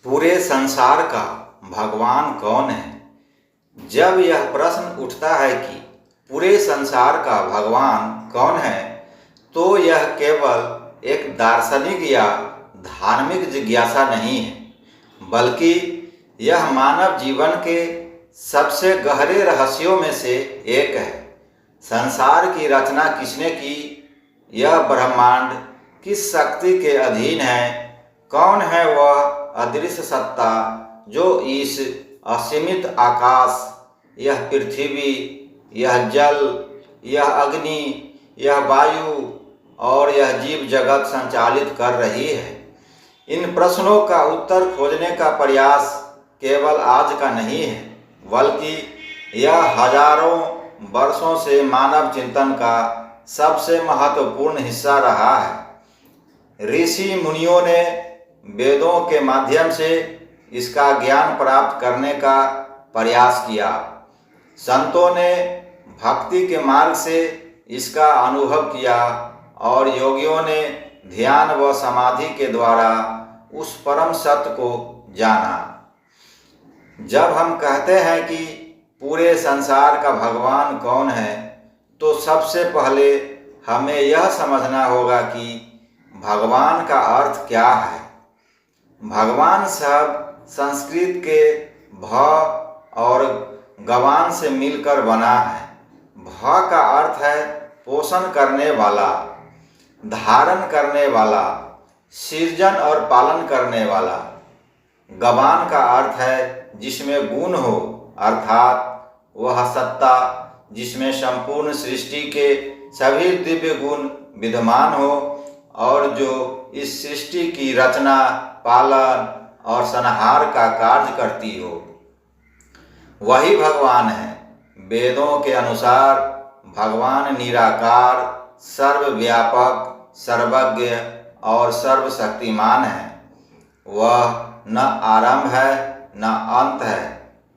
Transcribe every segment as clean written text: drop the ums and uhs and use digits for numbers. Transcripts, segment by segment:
पूरे संसार का भगवान कौन है? जब यह प्रश्न उठता है कि पूरे संसार का भगवान कौन है, तो यह केवल एक दार्शनिक या धार्मिक जिज्ञासा नहीं है, बल्कि यह मानव जीवन के सबसे गहरे रहस्यों में से एक है। संसार की रचना किसने की? यह ब्रह्मांड किस शक्ति के अधीन है? कौन है वह अदृश्य सत्ता जो इस असीमित आकाश, यह पृथ्वी, यह जल, यह अग्नि, यह वायु और यह जीव जगत संचालित कर रही है? इन प्रश्नों का उत्तर खोजने का प्रयास केवल आज का नहीं है, बल्कि यह हजारों वर्षों से मानव चिंतन का सबसे महत्वपूर्ण हिस्सा रहा है। ऋषि मुनियों ने वेदों के माध्यम से इसका ज्ञान प्राप्त करने का प्रयास किया। संतों ने भक्ति के मार्ग से इसका अनुभव किया और योगियों ने ध्यान व समाधि के द्वारा उस परम सत्य को जाना। जब हम कहते हैं कि पूरे संसार का भगवान कौन है, तो सबसे पहले हमें यह समझना होगा कि भगवान का अर्थ क्या है। भगवान शब्द संस्कृत के भ और गवान से मिलकर बना है। भ का अर्थ है पोषण करने वाला, धारण करने वाला, सृजन और पालन करने वाला। गवान का अर्थ है जिसमें गुण हो, अर्थात वह सत्ता जिसमें संपूर्ण सृष्टि के सभी दिव्य गुण विद्यमान हो और जो इस सृष्टि की रचना, पालन और संहार का कार्य करती हो, वही भगवान है। वेदों के अनुसार भगवान निराकार, सर्वव्यापक, सर्वज्ञ और सर्वशक्तिमान है। वह न आरंभ है न अंत है।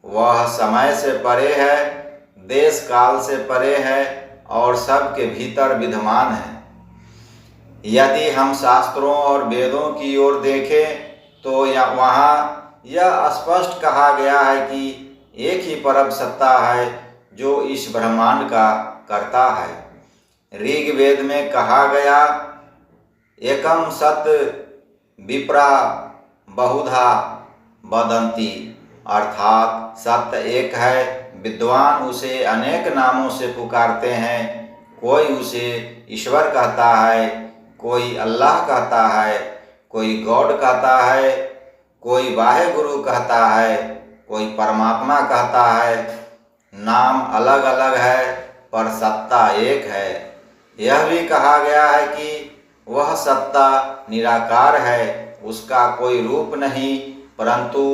वह समय से परे है, देश काल से परे है और सबके भीतर विद्यमान है। यदि हम शास्त्रों और वेदों की ओर देखें तो वहाँ यह स्पष्ट कहा गया है कि एक ही परम सत्ता है जो इस ब्रह्मांड का कर्ता है। ऋग्वेद में कहा गया, एकम सत विप्रा बहुधा वदन्ति, अर्थात सत्य एक है, विद्वान उसे अनेक नामों से पुकारते हैं। कोई उसे ईश्वर कहता है, कोई अल्लाह कहता है, कोई गॉड कहता है, कोई वाहे गुरु कहता है, कोई परमात्मा कहता है। नाम अलग अलग है पर सत्ता एक है। यह भी कहा गया है कि वह सत्ता निराकार है, उसका कोई रूप नहीं, परंतु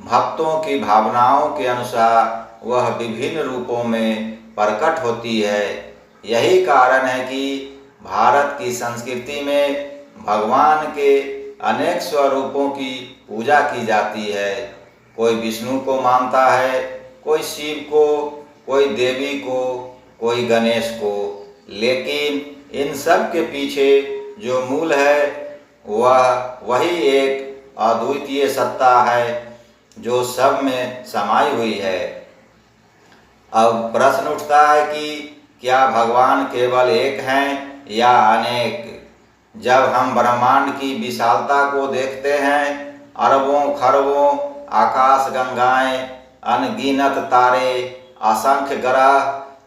भक्तों की भावनाओं के अनुसार वह विभिन्न रूपों में प्रकट होती है। यही कारण है कि भारत की संस्कृति में भगवान के अनेक स्वरूपों की पूजा की जाती है। कोई विष्णु को मानता है, कोई शिव को, कोई देवी को, कोई गणेश को, लेकिन इन सब के पीछे जो मूल है वह वही एक अद्वितीय सत्ता है जो सब में समाई हुई है। अब प्रश्न उठता है कि क्या भगवान केवल एक हैं या अनेक? जब हम ब्रह्मांड की विशालता को देखते हैं, अरबों खरबों आकाश गंगाएं, अनगिनत तारे, असंख्य ग्रह,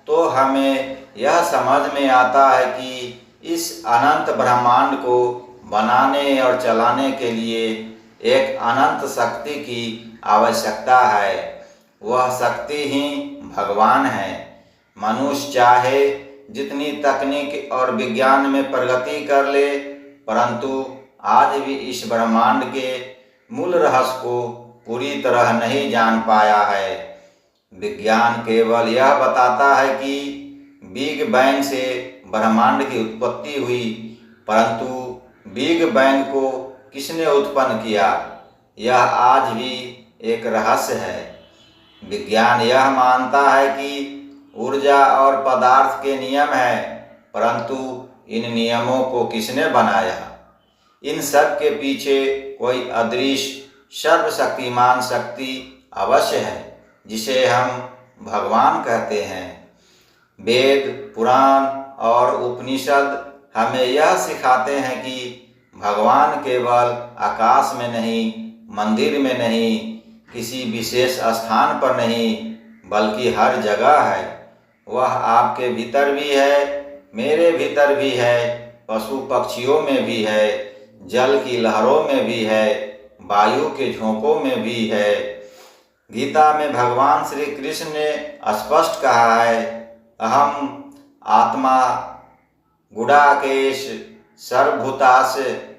तो हमें यह समझ में आता है कि इस अनंत ब्रह्मांड को बनाने और चलाने के लिए एक अनंत शक्ति की आवश्यकता है। वह शक्ति ही भगवान है। मनुष्य चाहे जितनी तकनीक और विज्ञान में प्रगति कर ले, परंतु आज भी इस ब्रह्मांड के मूल रहस्य को पूरी तरह नहीं जान पाया है। विज्ञान केवल यह बताता है कि बिग बैंग से ब्रह्मांड की उत्पत्ति हुई, परंतु बिग बैंग को किसने उत्पन्न किया, यह आज भी एक रहस्य है। विज्ञान यह मानता है कि ऊर्जा और पदार्थ के नियम हैं, परंतु इन नियमों को किसने बनाया? इन सब के पीछे कोई अदृश्य सर्वशक्तिमान शक्ति अवश्य है जिसे हम भगवान कहते हैं। वेद, पुराण और उपनिषद हमें यह सिखाते हैं कि भगवान केवल आकाश में नहीं, मंदिर में नहीं, किसी विशेष स्थान पर नहीं, बल्कि हर जगह है। वह आपके भीतर भी है, मेरे भीतर भी है, पशु पक्षियों में भी है, जल की लहरों में भी है, वायु के झोंकों में भी है। गीता में भगवान श्री कृष्ण ने स्पष्ट कहा है, अहम आत्मा गुडाकेश सर्वभूतास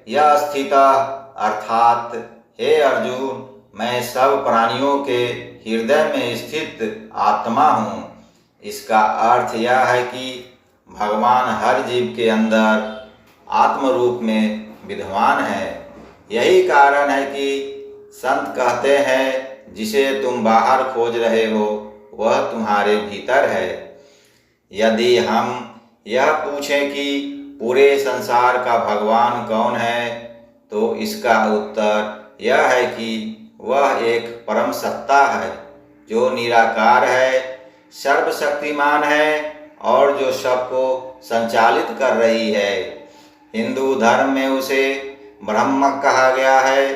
यह स्थित, अर्थात हे अर्जुन, मैं सब प्राणियों के हृदय में स्थित आत्मा हूँ। इसका अर्थ यह है कि भगवान हर जीव के अंदर आत्म रूप में विद्यमान है। यही कारण है कि संत कहते हैं, जिसे तुम बाहर खोज रहे हो वह तुम्हारे भीतर है। यदि हम यह पूछें कि पूरे संसार का भगवान कौन है, तो इसका उत्तर यह है कि वह एक परम सत्ता है जो निराकार है, सर्वशक्तिमान है और जो सबको संचालित कर रही है। हिंदू धर्म में उसे ब्रह्म कहा गया है।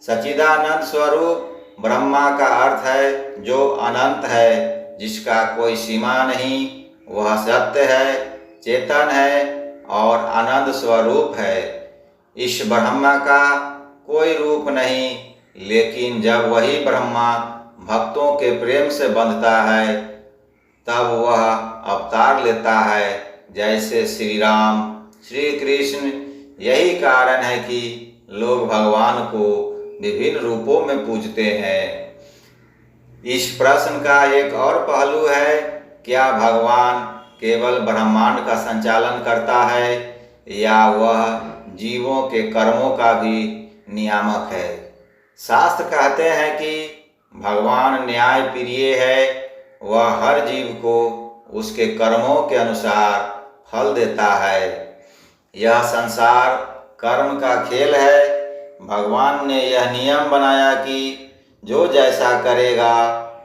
सच्चिदानंद स्वरूप ब्रह्मा का अर्थ है जो अनंत है, जिसका कोई सीमा नहीं। वह सत्य है, चेतन है और आनंद स्वरूप है। इस ब्रह्मा का कोई रूप नहीं, लेकिन जब वही ब्रह्मा भक्तों के प्रेम से बंधता है तब वह अवतार लेता है, जैसे श्री राम, श्री कृष्ण। यही कारण है कि लोग भगवान को विभिन्न रूपों में पूजते हैं। इस प्रश्न का एक और पहलू है, क्या भगवान केवल ब्रह्मांड का संचालन करता है या वह जीवों के कर्मों का भी नियामक है? शास्त्र कहते हैं कि भगवान न्याय प्रिय है। वह हर जीव को उसके कर्मों के अनुसार फल देता है। यह संसार कर्म का खेल है। भगवान ने यह नियम बनाया कि जो जैसा करेगा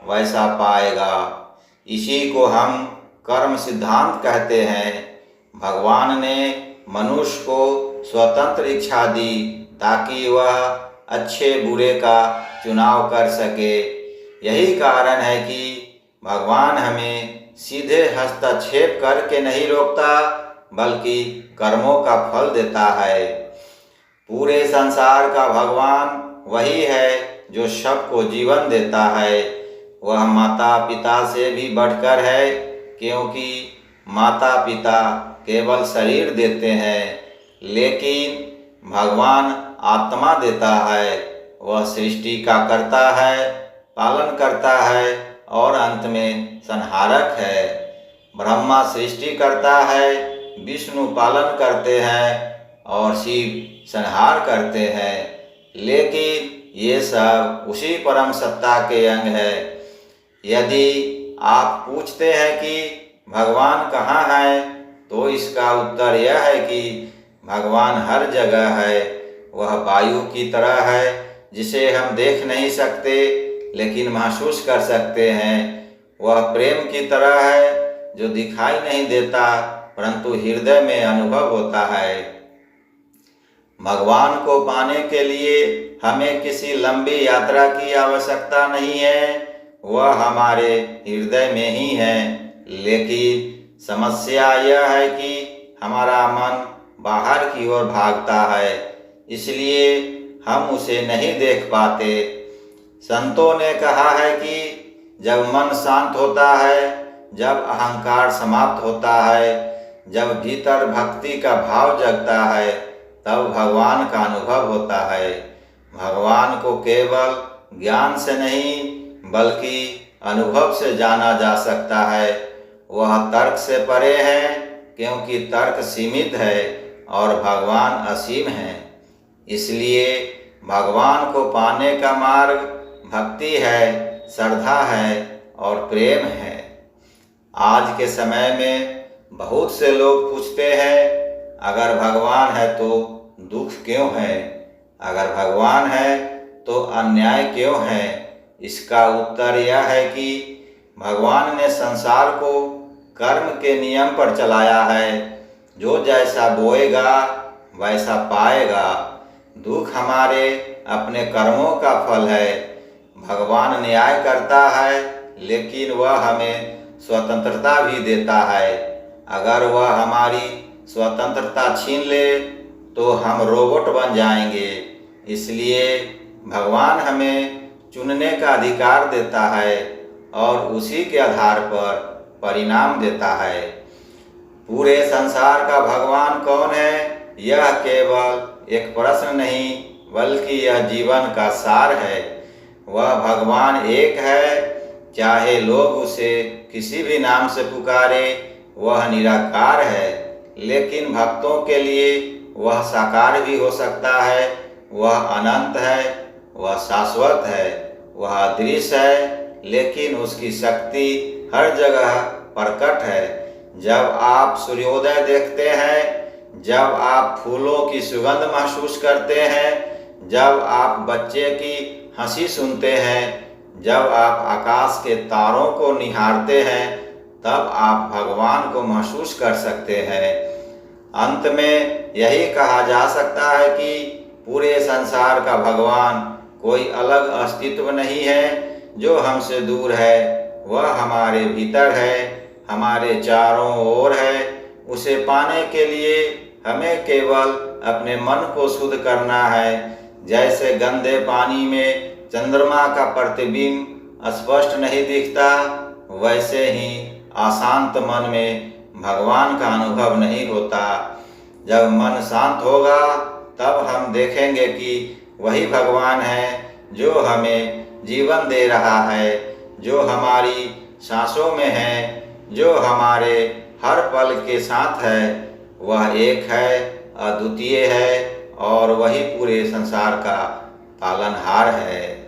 वैसा पाएगा। इसी को हम कर्म सिद्धांत कहते हैं। भगवान ने मनुष्य को स्वतंत्र इच्छा दी ताकि वह अच्छे बुरे का चुनाव कर सके। यही कारण है कि भगवान हमें सीधे हस्तक्षेप करके नहीं रोकता, बल्कि कर्मों का फल देता है। पूरे संसार का भगवान वही है जो सबको जीवन देता है। वह माता पिता से भी बढ़कर है, क्योंकि माता पिता केवल शरीर देते हैं, लेकिन भगवान आत्मा देता है। वह सृष्टि का करता है, पालन करता है और अंत में संहारक है। ब्रह्मा सृष्टि करता है, विष्णु पालन करते हैं और शिव संहार करते हैं, लेकिन ये सब उसी परम सत्ता के अंग है। यदि आप पूछते हैं कि भगवान कहाँ है, तो इसका उत्तर यह है कि भगवान हर जगह है। वह वायु की तरह है जिसे हम देख नहीं सकते लेकिन महसूस कर सकते हैं। वह प्रेम की तरह है जो दिखाई नहीं देता परंतु हृदय में अनुभव होता है। भगवान को पाने के लिए हमें किसी लंबी यात्रा की आवश्यकता नहीं है, वह हमारे हृदय में ही है। लेकिन समस्या यह है कि हमारा मन बाहर की ओर भागता है, इसलिए हम उसे नहीं देख पाते। संतों ने कहा है कि जब मन शांत होता है, जब अहंकार समाप्त होता है, जब भीतर भक्ति का भाव जगता है, तब भगवान का अनुभव होता है। भगवान को केवल ज्ञान से नहीं बल्कि अनुभव से जाना जा सकता है। वह तर्क से परे है, क्योंकि तर्क सीमित है और भगवान असीम है। इसलिए भगवान को पाने का मार्ग भक्ति है, श्रद्धा है और प्रेम है। आज के समय में बहुत से लोग पूछते हैं, अगर भगवान है तो दुख क्यों है? अगर भगवान है तो अन्याय क्यों है? इसका उत्तर यह है कि भगवान ने संसार को कर्म के नियम पर चलाया है। जो जैसा बोएगा वैसा पाएगा। दुख हमारे अपने कर्मों का फल है। भगवान न्याय करता है, लेकिन वह हमें स्वतंत्रता भी देता है। अगर वह हमारी स्वतंत्रता छीन ले तो हम रोबोट बन जाएंगे। इसलिए भगवान हमें चुनने का अधिकार देता है और उसी के आधार पर परिणाम देता है। पूरे संसार का भगवान कौन है? यह केवल एक प्रश्न नहीं, बल्कि यह जीवन का सार है। वह भगवान एक है, चाहे लोग उसे किसी भी नाम से पुकारे। वह निराकार है, लेकिन भक्तों के लिए वह साकार भी हो सकता है। वह अनंत है, वह शाश्वत है, वह अदृश्य है, लेकिन उसकी शक्ति हर जगह प्रकट है। जब आप सूर्योदय देखते हैं, जब आप फूलों की सुगंध महसूस करते हैं, जब आप बच्चे की हंसी सुनते हैं, जब आप आकाश के तारों को निहारते हैं, तब आप भगवान को महसूस कर सकते हैं। अंत में यही कहा जा सकता है कि पूरे संसार का भगवान कोई अलग अस्तित्व नहीं है जो हमसे दूर है। वह हमारे भीतर है, हमारे चारों ओर है। उसे पाने के लिए हमें केवल अपने मन को शुद्ध करना है। जैसे गंदे पानी में चंद्रमा का प्रतिबिंब स्पष्ट नहीं दिखता, वैसे ही अशांत मन में भगवान का अनुभव नहीं होता। जब मन शांत होगा, तब हम देखेंगे कि वही भगवान है जो हमें जीवन दे रहा है, जो हमारी सांसों में है, जो हमारे हर पल के साथ है। वह एक है, अद्वितीय है और वही पूरे संसार का पालनहार है।